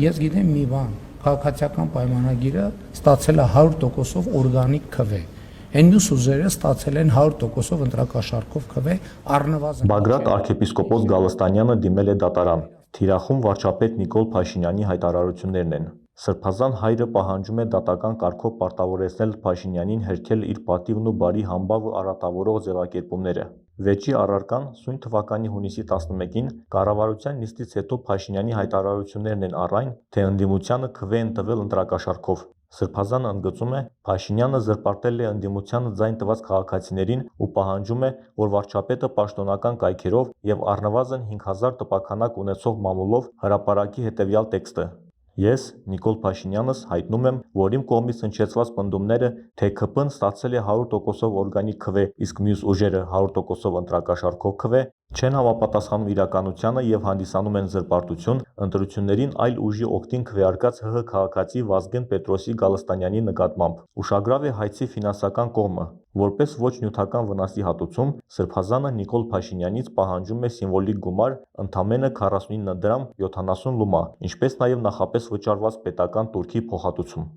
Ես գիտեմ մի բան, քաղաքացիական պայմանագիրը ստացել է 100%-ով օրգանիկ քվե։ Այն մյուս ուժերը ստացել են 100%-ով ընտրակաշառքով քվե առնվազն։ Բագրատ arczepiskopos Գալստանյանը դիմել է դատարան։ Թիրախում վարչապետ Նիկոլ Փաշինյանի հայտարարություններն են։ Սրբազան հայրը պահանջում է դատական կարգով պարտավորեցնել Փաշինյանին հերքել իր պատիվն ու բարի համբավը արատավորող ձևակերպումները։ Վեճի առարկան սույն թվականի հունիսի 11-ին կառավարության նիստից հետո Փաշինյանի հայտարարություններն են առ այն, թե ընդդիմությանը քվե են տվել ընտրակաշառքով։ Սրբազանը ընդգծում է, Փաշինյանը զրպարտել է ընդդիմությանը ձայն տված քաղաքացիներին ու պահանջում է, որ վարչապետը պաշտոնական կայքերով եւ առնվազն 5000 տպաքանակ ունեցող մամուլով հրապարակի հետեւյալ տեքստը. Ես, Նիկոլ Փաշինյանս, հայտնում եմ, որ իմ կողմից հնչեցված պնդումները, թե ՔՊ-ն ստացել է 100%-ով օրգանիկ քվե, իսկ մյուս ուժերը 100%-ով ընտրակաշառքով քվե, չեն համապատասխանում իրականությանը եւ հանդիսանում են զրպարտություն ընտրություններին այլ ուժի օգտին քվեարկած ՀՀ քաղաքացի Վազգեն Պետրոսի Գալստանյանի նկատմամբ։ Ուշագրավ է հայցի ֆինանսական կողմը։ Որպես ոչ նյութական վնասի հատուցում, Սրբազանը Նիկոլ Փաշինյանից պահանջում է սիմվոլիկ գումար ընդամենը 49 դրամ 70 լումա, ինչպես նաև նախապես վճարված պետական տուրքի փոխհատուցում։